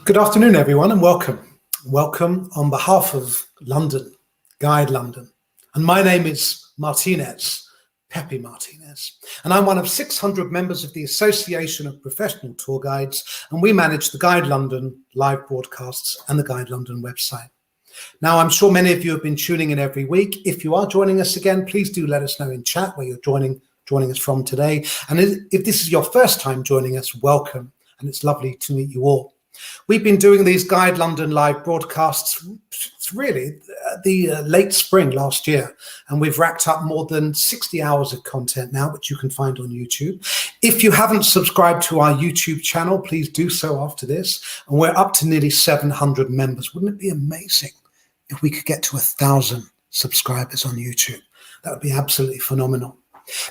Good afternoon, everyone, and welcome. Welcome on behalf of London, Guide London. And my name is Martinez, Pepe Martinez, and I'm one of 600 members of the Association of Professional Tour Guides, and we manage the Guide London live broadcasts and the Guide London website. Now, I'm sure many of you have been tuning in every week. If you are joining us again, please do let us know in chat where you're joining us from today. And if this is your first time joining us, welcome, and it's lovely to meet you all. We've been doing these Guide London live broadcasts really the late spring last year, and we've racked up more than 60 hours of content now, which you can find on YouTube. If you haven't subscribed to our YouTube channel, please do so after this. And we're up to nearly 700 members. Wouldn't it be amazing if we could get to 1,000 subscribers on YouTube? That would be absolutely phenomenal.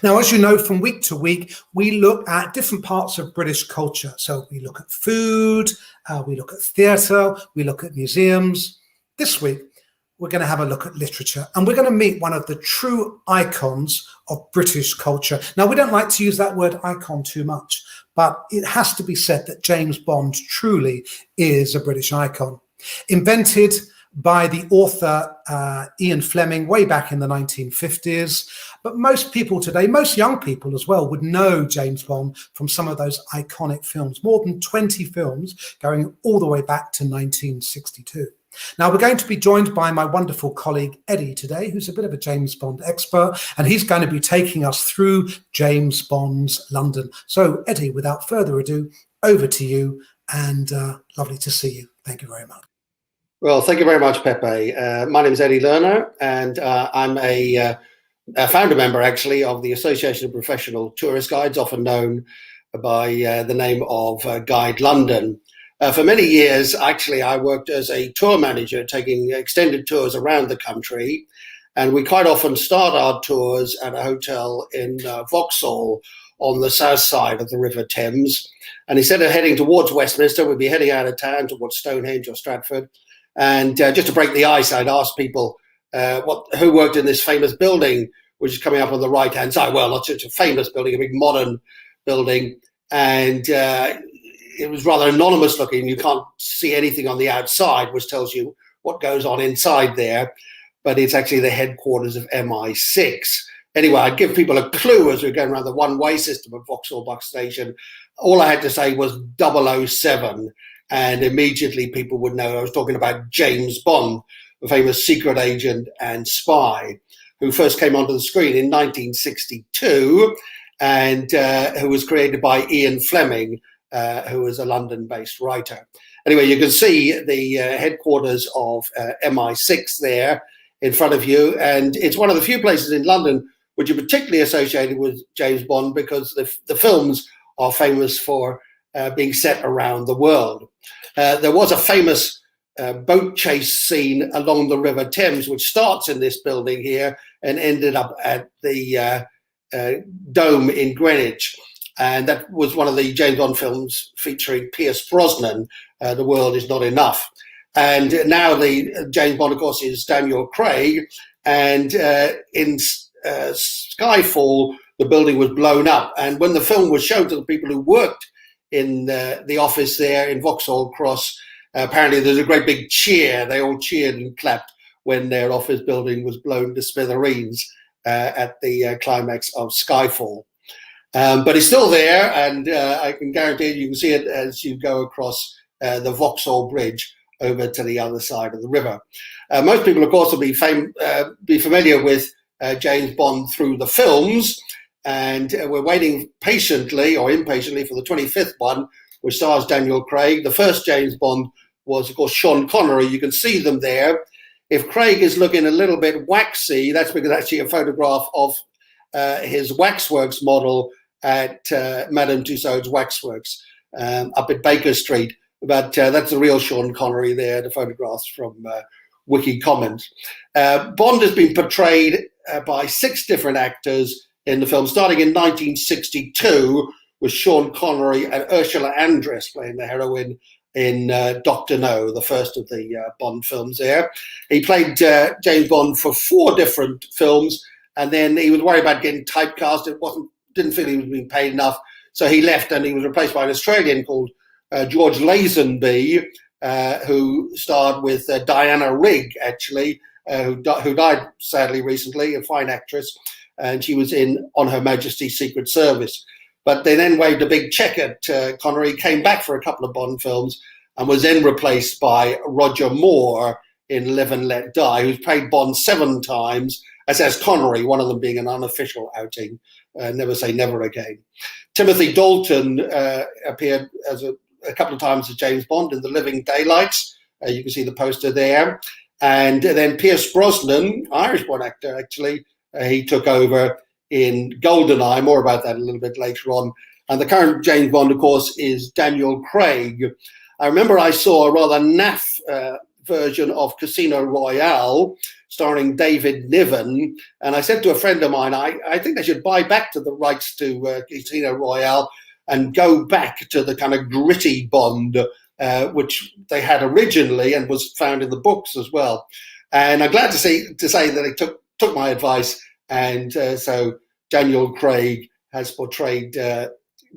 Now, as you know, from week to week, we look at different parts of British culture. So we look at food, we look at theatre, we look at museums. This week, we're going to have a look at literature, and we're going to meet one of the true icons of British culture. Now, we don't like to use that word icon too much, but it has to be said that James Bond truly is a British icon. Invented by the author Ian Fleming way back in the 1950s. But most people today, most young people as well, would know James Bond from some of those iconic films, more than 20 films going all the way back to 1962. Now, we're going to be joined by my wonderful colleague, Eddie, today, who's a bit of a James Bond expert, and he's going to be taking us through James Bond's London. So, Eddie, without further ado, over to you, and lovely to see you. Thank you very much. Well, thank you very much, Pepe. My name is Eddie Lerner, and I'm a founder member, actually, of the Association of Professional Tourist Guides, often known by the name of Guide London. For many years, actually, I worked as a tour manager, taking extended tours around the country, and we quite often start our tours at a hotel in Vauxhall on the south side of the River Thames. And instead of heading towards Westminster, we'd be heading out of town towards Stonehenge or Stratford. And just to break the ice, I'd ask people who worked in this famous building, which is coming up on the right-hand side. Well, not such a famous building, a big modern building. And it was rather anonymous looking. You can't see anything on the outside, which tells you what goes on inside there. But it's actually the headquarters of MI6. Anyway, I'd give people a clue as we were going around the one-way system of Vauxhall Bus Station. All I had to say was 007. And immediately people would know I was talking about James Bond, the famous secret agent and spy, who first came onto the screen in 1962 and who was created by Ian Fleming, who was a London-based writer. Anyway, you can see the headquarters of MI6 there in front of you. And it's one of the few places in London which are particularly associated with James Bond because the films are famous for being set around the world. There was a famous boat chase scene along the River Thames, which starts in this building here and ended up at the Dome in Greenwich. And that was one of the James Bond films featuring Pierce Brosnan, The World Is Not Enough. And now the James Bond, of course, is Daniel Craig. And in Skyfall, the building was blown up. And when the film was shown to the people who worked in the office there in Vauxhall Cross, apparently there's a great big cheer. They all cheered and clapped when their office building was blown to smithereens at the climax of Skyfall. But it's still there, and I can guarantee you can see it as you go across the Vauxhall Bridge over to the other side of the river. Most people, of course, will be familiar with James Bond through the films, and we're waiting patiently or impatiently for the 25th one, which stars Daniel Craig. The first James Bond was, of course, Sean Connery. You can see them there. If Craig is looking a little bit waxy, that's because actually a photograph of his waxworks model at Madame Tussauds Waxworks up at Baker Street. But that's the real Sean Connery there, the photographs from Wiki Commons. Bond has been portrayed by 6 different actors in the film, starting in 1962 with Sean Connery and Ursula Andress playing the heroine in Dr. No, the first of the Bond films there. He played James Bond for 4 different films, and then he was worried about getting typecast. Didn't feel he was being paid enough, so he left and he was replaced by an Australian called George Lazenby, who starred with Diana Rigg, actually, who died sadly recently, a fine actress, and she was in On Her Majesty's Secret Service. But they then waved a big check at Connery, came back for a couple of Bond films, and was then replaced by Roger Moore in Live and Let Die, who's played Bond 7 times, as Connery, one of them being an unofficial outing. Never Say Never Again. Timothy Dalton appeared as a couple of times as James Bond in The Living Daylights. You can see the poster there. And then Pierce Brosnan, Irish Bond actor, actually, he took over in GoldenEye. More about that a little bit later on. And the current James Bond, of course, is Daniel Craig. I remember I saw a rather naff version of Casino Royale starring David Niven, and I said to a friend of mine, I think they should buy back to the rights to Casino Royale and go back to the kind of gritty Bond which they had originally and was found in the books as well. And I'm glad to say that they took my advice, and so Daniel Craig has portrayed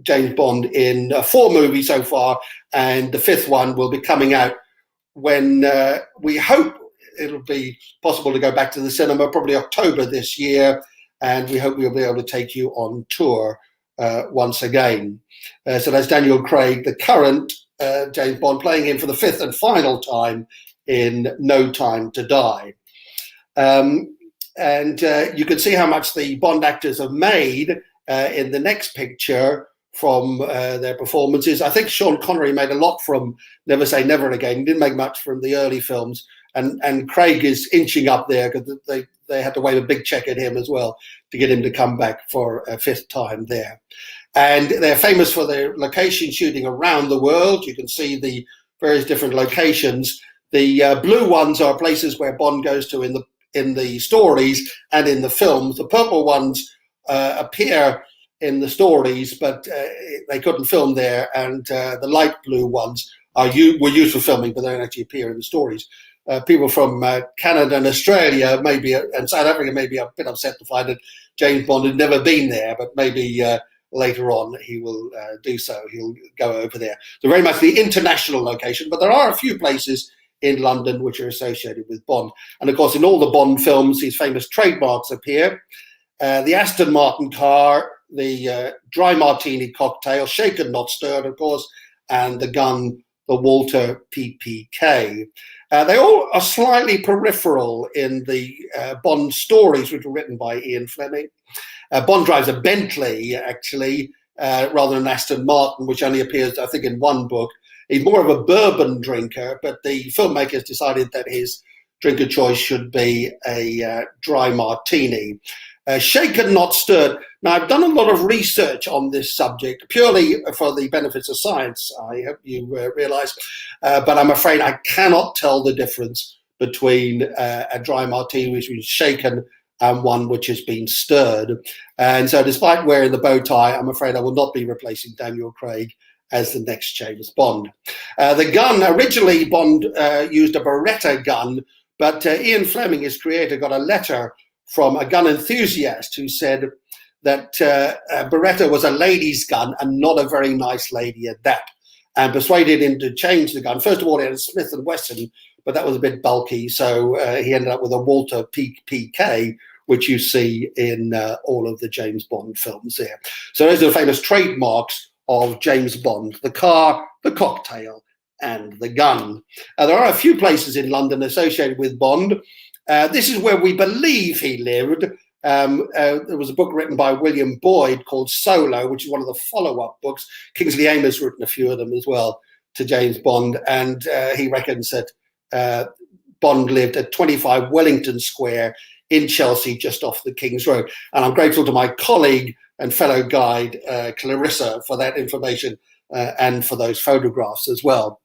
James Bond in 4 movies so far, and the 5th one will be coming out when we hope it'll be possible to go back to the cinema, probably October this year, and we hope we'll be able to take you on tour once again. So that's Daniel Craig, the current James Bond, playing him for the 5th and final time in No Time to Die. And you can see how much the Bond actors have made in the next picture from their performances. I think Sean Connery made a lot from Never Say Never Again. He didn't make much from the early films. And Craig is inching up there because they had to wave a big check at him as well to get him to come back for a 5th time there. And they're famous for their location shooting around the world. You can see the various different locations. The blue ones are places where Bond goes to in the stories and in the films. The purple ones appear in the stories, but they couldn't film there. And the light blue ones were used for filming, but they don't actually appear in the stories. People from Canada and Australia and South Africa may be a bit upset to find that James Bond had never been there, but maybe later on he will do so. He'll go over there. So very much the international location, but there are a few places in London which are associated with Bond. And of course, in all the Bond films, these famous trademarks appear. The Aston Martin car, the dry martini cocktail, shaken not stirred, of course, and the gun, the Walter PPK. They all are slightly peripheral in the Bond stories, which were written by Ian Fleming. Bond drives a Bentley, actually, rather than Aston Martin, which only appears, I think, in one book. He's more of a bourbon drinker, but the filmmakers decided that his drink of choice should be a dry martini. Shaken, not stirred. Now, I've done a lot of research on this subject, purely for the benefits of science, I hope you realise, but I'm afraid I cannot tell the difference between a dry martini which is shaken and one which has been stirred. And so despite wearing the bow tie, I'm afraid I will not be replacing Daniel Craig as the next James Bond. The gun, originally Bond used a Beretta gun, but Ian Fleming, his creator, got a letter from a gun enthusiast who said that Beretta was a lady's gun and not a very nice lady at that, and persuaded him to change the gun. First of all, he had a Smith & Wesson, but that was a bit bulky, so he ended up with a Walter PK, which you see in all of the James Bond films there. So those are the famous trademarks of James Bond: the car, the cocktail, and the gun. There are a few places in London associated with Bond. This is where we believe he lived. There was a book written by William Boyd called Solo, which is one of the follow-up books. Kingsley Amis written a few of them as well to James Bond, and he reckons that Bond lived at 25 Wellington Square in Chelsea, just off the King's Road. And I'm grateful to my colleague and fellow guide, Clarissa, for that information and for those photographs as well.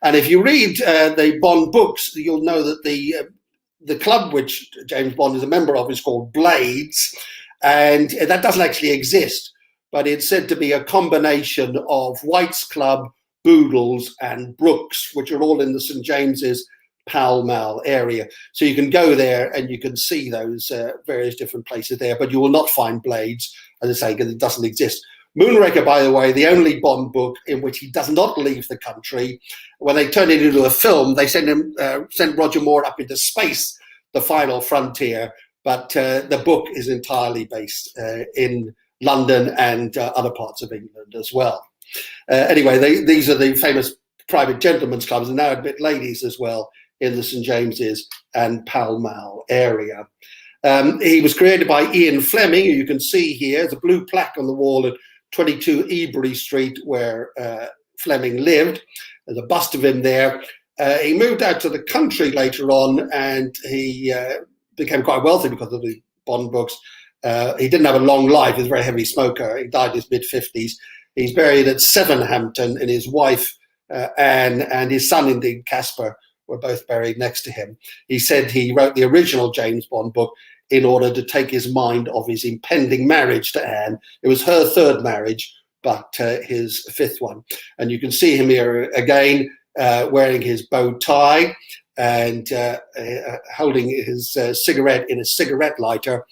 And if you read the Bond books, you'll know that the club which James Bond is a member of is called Blades, and that doesn't actually exist, but it's said to be a combination of White's Club, Boodles, and Brooks, which are all in the St. James's, Pall Mall area. So you can go there and you can see those various different places there, but you will not find Blades, as I say, because it doesn't exist. Moonraker, by the way, the only Bond book in which he does not leave the country. When they turned it into a film, they sent Roger Moore up into space, the final frontier. But the book is entirely based in London and other parts of England as well. Anyway, these are the famous private gentlemen's clubs, and now admit ladies as well in the St James's and Pall Mall area. He was created by Ian Fleming, who you can see here. There's a blue plaque on the wall at 22 Ebury Street, where Fleming lived. There's a bust of him there. He moved out to the country later on, and he became quite wealthy because of the Bond books. He didn't have a long life. He was a very heavy smoker. He died in his mid-50s. He's buried at Sevenhampton, and his wife, Anne, and his son, indeed, Caspar, were both buried next to him. He said he wrote the original James Bond book in order to take his mind off his impending marriage to Anne. It was her third marriage, but his fifth one. And you can see him here again, wearing his bow tie and holding his cigarette in a cigarette lighter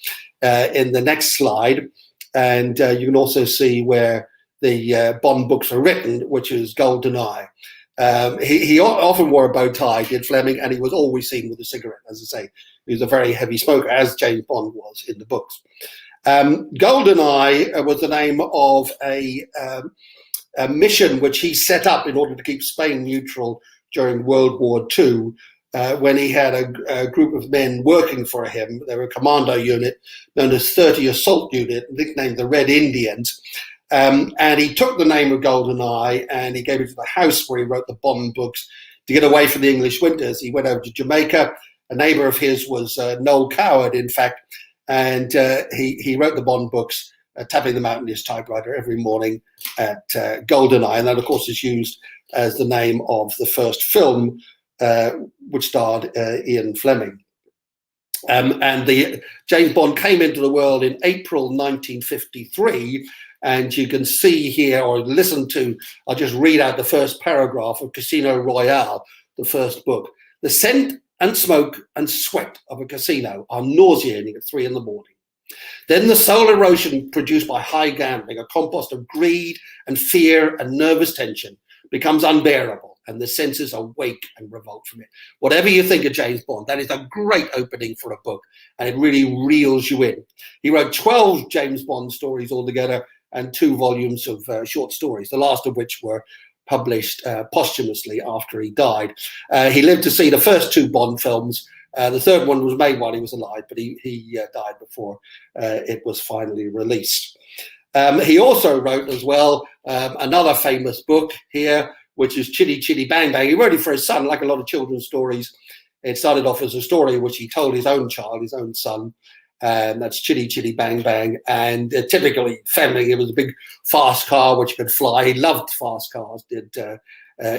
in the next slide. And you can also see where the Bond books are written, which is GoldenEye. He often wore a bow tie, did Fleming, and he was always seen with a cigarette. As I say, he was a very heavy smoker, as James Bond was in the books. GoldenEye was the name of a mission which he set up in order to keep Spain neutral during World War II, when he had a group of men working for him. They were a commando unit known as 30 Assault Unit, nicknamed the Red Indians. And he took the name of GoldenEye and he gave it to the house where he wrote the Bond books to get away from the English winters. He went over to Jamaica. A neighbor of his was Noel Coward, in fact, and he wrote the Bond books, tapping them out in his typewriter every morning at GoldenEye. And that, of course, is used as the name of the first film, which starred Ian Fleming. And the James Bond came into the world in April 1953. And you can see here, or listen to, I'll just read out the first paragraph of Casino Royale, the first book. The scent and smoke and sweat of a casino are nauseating at 3 a.m. Then the soul erosion produced by high gambling, a compost of greed and fear and nervous tension, becomes unbearable, and the senses awake and revolt from it. Whatever you think of James Bond, that is a great opening for a book, and it really reels you in. He wrote 12 James Bond stories altogether, and 2 volumes of short stories, the last of which were published posthumously after he died. He lived to see the first 2 Bond films. The third one was made while he was alive, but he died before it was finally released. He also wrote as well another famous book here, which is Chitty Chitty Bang Bang. He wrote it for his son, like a lot of children's stories. It started off as a story which he told his own child, his own son. And that's Chitty Chitty Bang Bang. And typically Fleming, it was a big fast car which could fly. He loved fast cars, did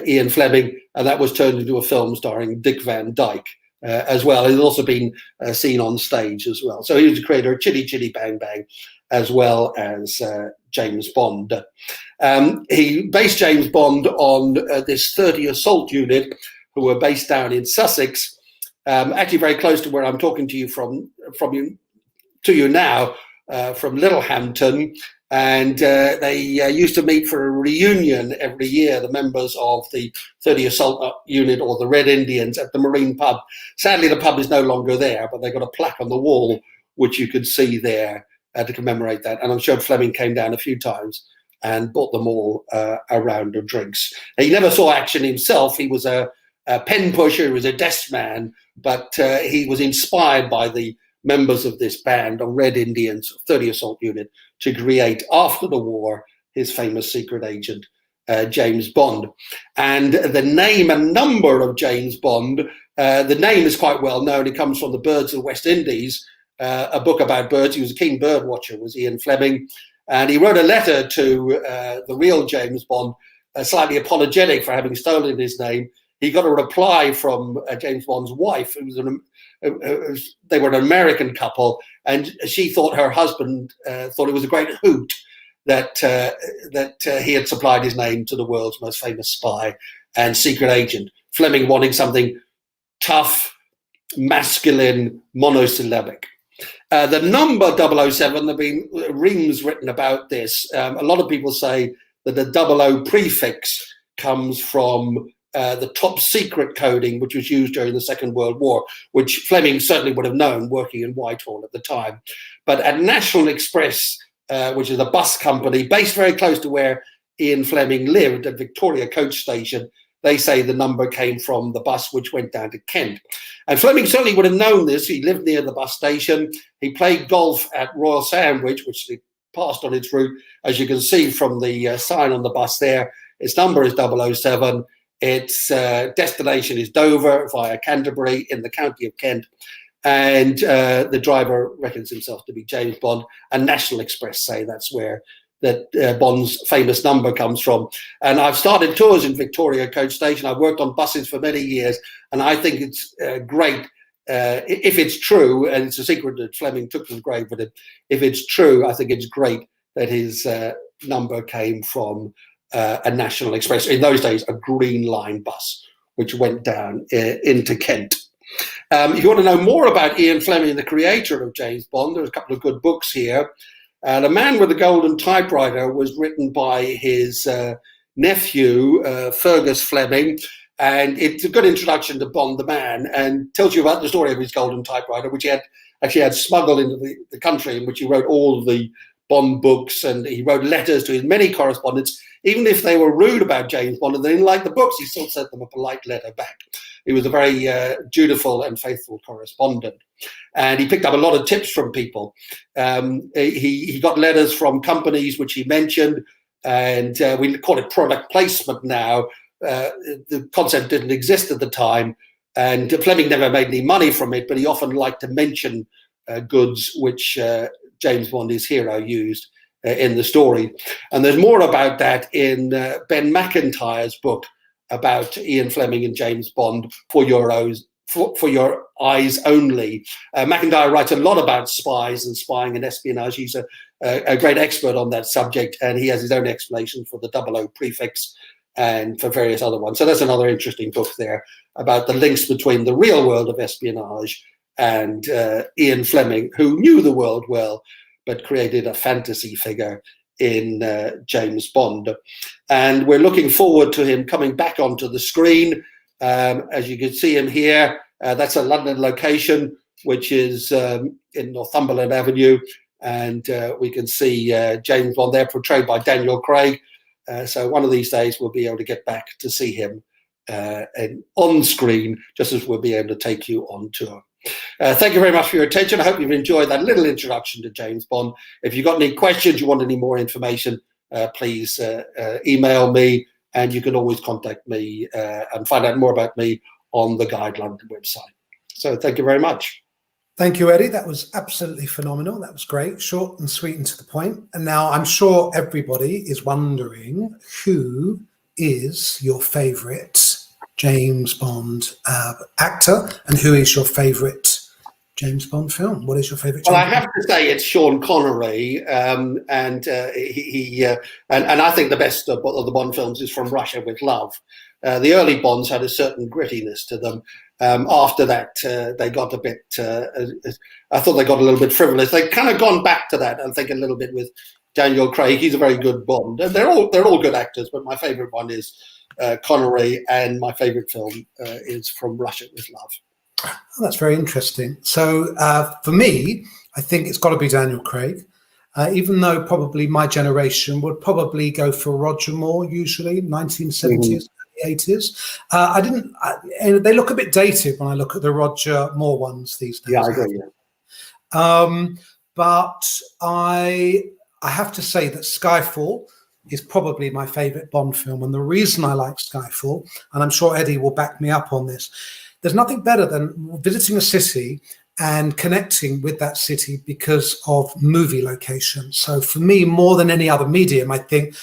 Ian Fleming, and that was turned into a film starring Dick Van Dyke as well. He's also been seen on stage as well. So he was the creator of Chitty Chitty Bang Bang as well as James Bond. He based James Bond on this 30 Assault Unit, who were based down in Sussex, actually very close to where I'm talking to you from you now, from Littlehampton. And they used to meet for a reunion every year, the members of the 30 Assault Unit or the Red Indians at the Marine Pub. Sadly, the pub is no longer there, but they got a plaque on the wall, which you could see there to commemorate that. And I'm sure Fleming came down a few times and bought them all a round of drinks. He never saw action himself. He was a pen pusher, he was a desk man, but he was inspired by the members of this band of Red Indians, 30 Assault Unit, to create, after the war, his famous secret agent, James Bond. And the name and number of James Bond, the name is quite well known. It comes from the Birds of the West Indies, a book about birds. He was a keen bird watcher, was Ian Fleming. And he wrote a letter to the real James Bond, slightly apologetic for having stolen his name. He got a reply from James Bond's wife, who was they were an American couple, and she thought her husband thought it was a great hoot that he had supplied his name to the world's most famous spy and secret agent. Fleming wanting something tough, masculine, monosyllabic. The number 007, there have been reams written about this. A lot of people say that the 00 prefix comes from the top secret coding, which was used during the Second World War, which Fleming certainly would have known working in Whitehall at the time. But at National Express, which is a bus company based very close to where Ian Fleming lived at Victoria Coach Station, they say the number came from the bus which went down to Kent. And Fleming certainly would have known this. He lived near the bus station. He played golf at Royal Sandwich, which he passed on its route. As you can see from the sign on the bus there, its number is 007. Its destination is Dover via Canterbury in the county of Kent. And the driver reckons himself to be James Bond. And National Express say that's where that Bond's famous number comes from. And I've started tours in Victoria Coach Station. I've worked on buses for many years, and I think it's great. If it's true, and it's a secret that Fleming took to the grave with it, if it's true, I think it's great that his number came from a National Express. In those days, a Green Line bus, which went down into Kent. If you want to know more about Ian Fleming, the creator of James Bond, there's a couple of good books here. The Man with the Golden Typewriter was written by his nephew, Fergus Fleming, and it's a good introduction to Bond the Man and tells you about the story of his golden typewriter, which he had actually had smuggled into the country, in which he wrote all the Bond books, and he wrote letters to his many correspondents. Even if they were rude about James Bond and they didn't like the books, he still sent them a polite letter back. He was a very dutiful and faithful correspondent. And he picked up a lot of tips from people. He got letters from companies which he mentioned, and we call it product placement now. The concept didn't exist at the time, and Fleming never made any money from it, but he often liked to mention goods which James Bond, his hero, used in the story. And there's more about that in Ben McIntyre's book about Ian Fleming and James Bond, For Your Eyes Only. McIntyre writes a lot about spies and spying and espionage. He's a great expert on that subject, and he has his own explanation for the 00 prefix and for various other ones. So that's another interesting book there about the links between the real world of espionage and Ian Fleming, who knew the world well, but created a fantasy figure in James Bond. And we're looking forward to him coming back onto the screen. As you can see him here, that's a London location, which is in Northumberland Avenue. And we can see James Bond there, portrayed by Daniel Craig. So one of these days we'll be able to get back to see him on screen, just as we'll be able to take you on tour. Thank you very much for your attention. I hope you've enjoyed that little introduction to James Bond. If you've got any questions, you want any more information, please email me, and you can always contact me and find out more about me on the Guide London website. So thank you very much. Thank you, Eddie. That was absolutely phenomenal. That was great, short and sweet and to the point. And now I'm sure everybody is wondering, who is your favorite James Bond actor, and who is your favorite James Bond film? What is your favorite? Well, I have to say it's Sean Connery, and I think the best of the Bond films is From Russia with Love. The early Bonds had a certain grittiness to them. After that, they got a bit. I thought they got a little bit frivolous. They've kind of gone back to that, I think, a little bit with Daniel Craig. He's a very good Bond, and they're all good actors. But my favorite one is Connery, and my favorite film is From Russia with Love. Oh, that's very interesting. So for me, I think it's got to be Daniel Craig, even though probably my generation would probably go for Roger Moore, usually 1970s, 80s. They look a bit dated when I look at the Roger Moore ones these days. Yeah, I agree. Yeah. But I have to say that Skyfall is probably my favorite Bond film. And the reason I like Skyfall, and I'm sure Eddie will back me up on this, there's nothing better than visiting a city and connecting with that city because of movie location. So for me, more than any other medium, I think,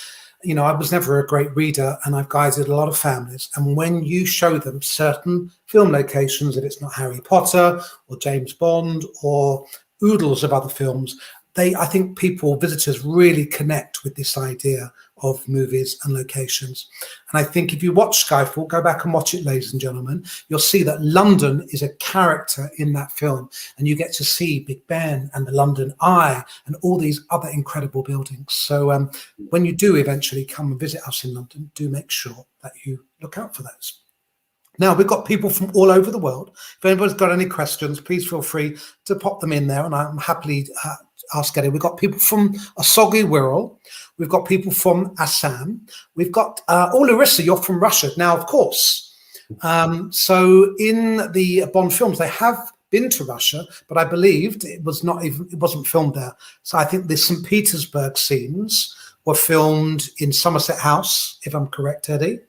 I was never a great reader, and I've guided a lot of families. And when you show them certain film locations, if it's not Harry Potter or James Bond or oodles of other films, I think visitors really connect with this idea of movies and locations. And I think if you watch Skyfall, go back and watch it, ladies and gentlemen, you'll see that London is a character in that film. And you get to see Big Ben and the London Eye and all these other incredible buildings. So when you do eventually come and visit us in London, do make sure that you look out for those. Now, we've got people from all over the world. If anybody's got any questions, please feel free to pop them in there, and I'm happily ask Eddie. We've got people from Asogi Wirral. We've got people from Assam. We've got, Larissa, you're from Russia. Now, of course, so in the Bond films, they have been to Russia, but I believed it wasn't filmed there. So I think the St. Petersburg scenes were filmed in Somerset House, if I'm correct, Eddie.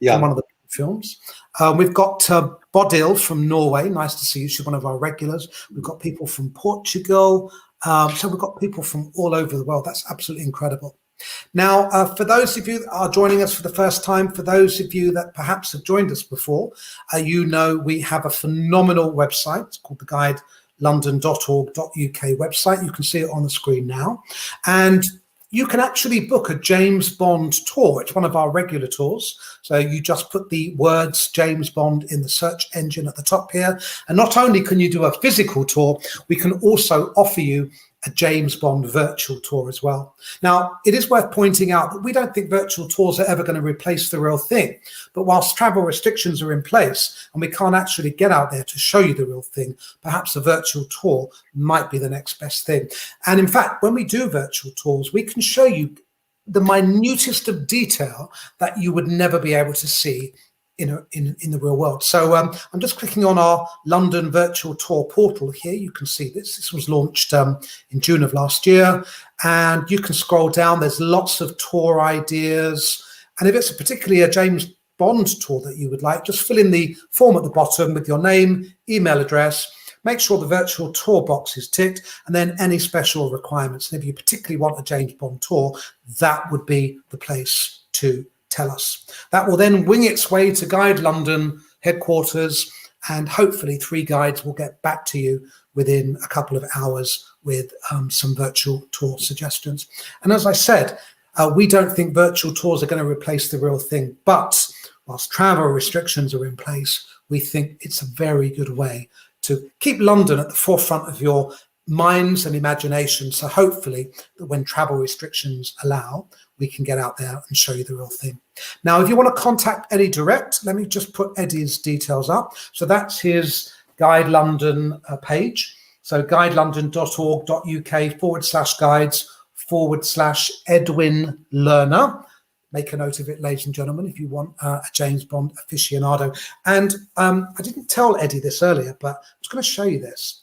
Yeah. In one of the films. We've got Bodil from Norway. Nice to see you. She's one of our regulars. We've got people from Portugal. So we've got people from all over the world. That's absolutely incredible. Now, for those of you that are joining us for the first time, for those of you that perhaps have joined us before, you know we have a phenomenal website. It's called the guidelondon.org.uk website. You can see it on the screen now. And you can actually book a James Bond tour. It's one of our regular tours. So you just put the words James Bond in the search engine at the top here. And not only can you do a physical tour, we can also offer you a James Bond virtual tour as well. Now, it is worth pointing out that we don't think virtual tours are ever going to replace the real thing. But whilst travel restrictions are in place and we can't actually get out there to show you the real thing, perhaps a virtual tour might be the next best thing. And in fact, when we do virtual tours, we can show you the minutest of detail that you would never be able to see in the real world. So I'm just clicking on our London virtual tour portal here. You can see this. This was launched in June of last year, and you can scroll down. There's lots of tour ideas, and if it's particularly a James Bond tour that you would like, just fill in the form at the bottom with your name, email address. Make sure the virtual tour box is ticked, and then any special requirements. And if you particularly want a James Bond tour, that would be the place to tell us. That will then wing its way to Guide London headquarters, and hopefully 3 guides will get back to you within a couple of hours with some virtual tour suggestions. And as I said, we don't think virtual tours are going to replace the real thing, but whilst travel restrictions are in place, we think it's a very good way to keep London at the forefront of your minds and imagination. So hopefully that when travel restrictions allow, we can get out there and show you the real thing. Now, if you want to contact Eddie direct, let me just put Eddie's details up. So that's his Guide London page. So guidelondon.org.uk/guides/Edwin Lerner. Make a note of it, ladies and gentlemen, if you want a James Bond aficionado. And I didn't tell Eddie this earlier, but I was going to show you this.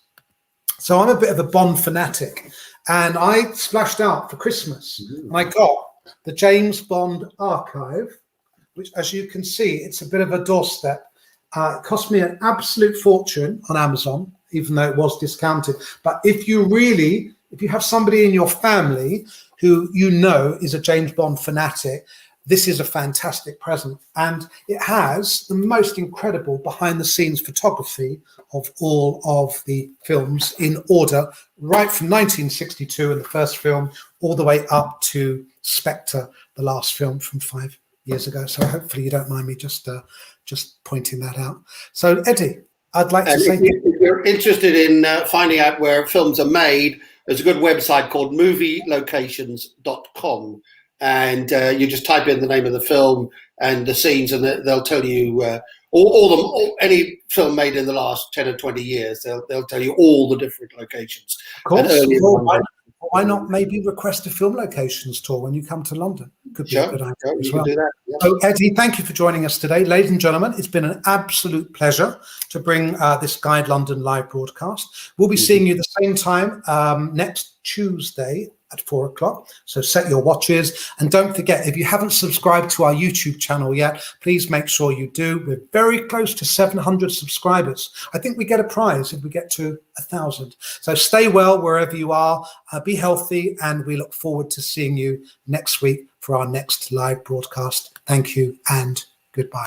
So I'm a bit of a Bond fanatic, and I splashed out for Christmas. And I got the James Bond archive, which, as you can see, it's a bit of a doorstep. It cost me an absolute fortune on Amazon, even though it was discounted. But if you have somebody in your family who you know is a James Bond fanatic, this is a fantastic present. And it has the most incredible behind-the-scenes photography of all of the films in order, right from 1962 in the first film, all the way up to Spectre, the last film from 5 years ago. So hopefully you don't mind me just pointing that out. So Eddie, I'd like to say, if you're interested in finding out where films are made, there's a good website called movielocations.com, and you just type in the name of the film and the scenes, and they'll tell you any film made in the last 10 or 20 years. They'll tell you all the different locations. Of course. Why not maybe request a film locations tour when you come to London? Could be a good idea as well. Do that, yeah. So Eddie, thank you for joining us today. Ladies and gentlemen, it's been an absolute pleasure to bring this Guide London live broadcast. We'll be seeing you the same time next Tuesday at 4 o'clock. So set your watches. And don't forget, if you haven't subscribed to our YouTube channel yet, please make sure you do. We're very close to 700 subscribers. I think we get a prize if we get to 1,000. So stay well wherever you are, be healthy, and we look forward to seeing you next week for our next live broadcast. Thank you and goodbye.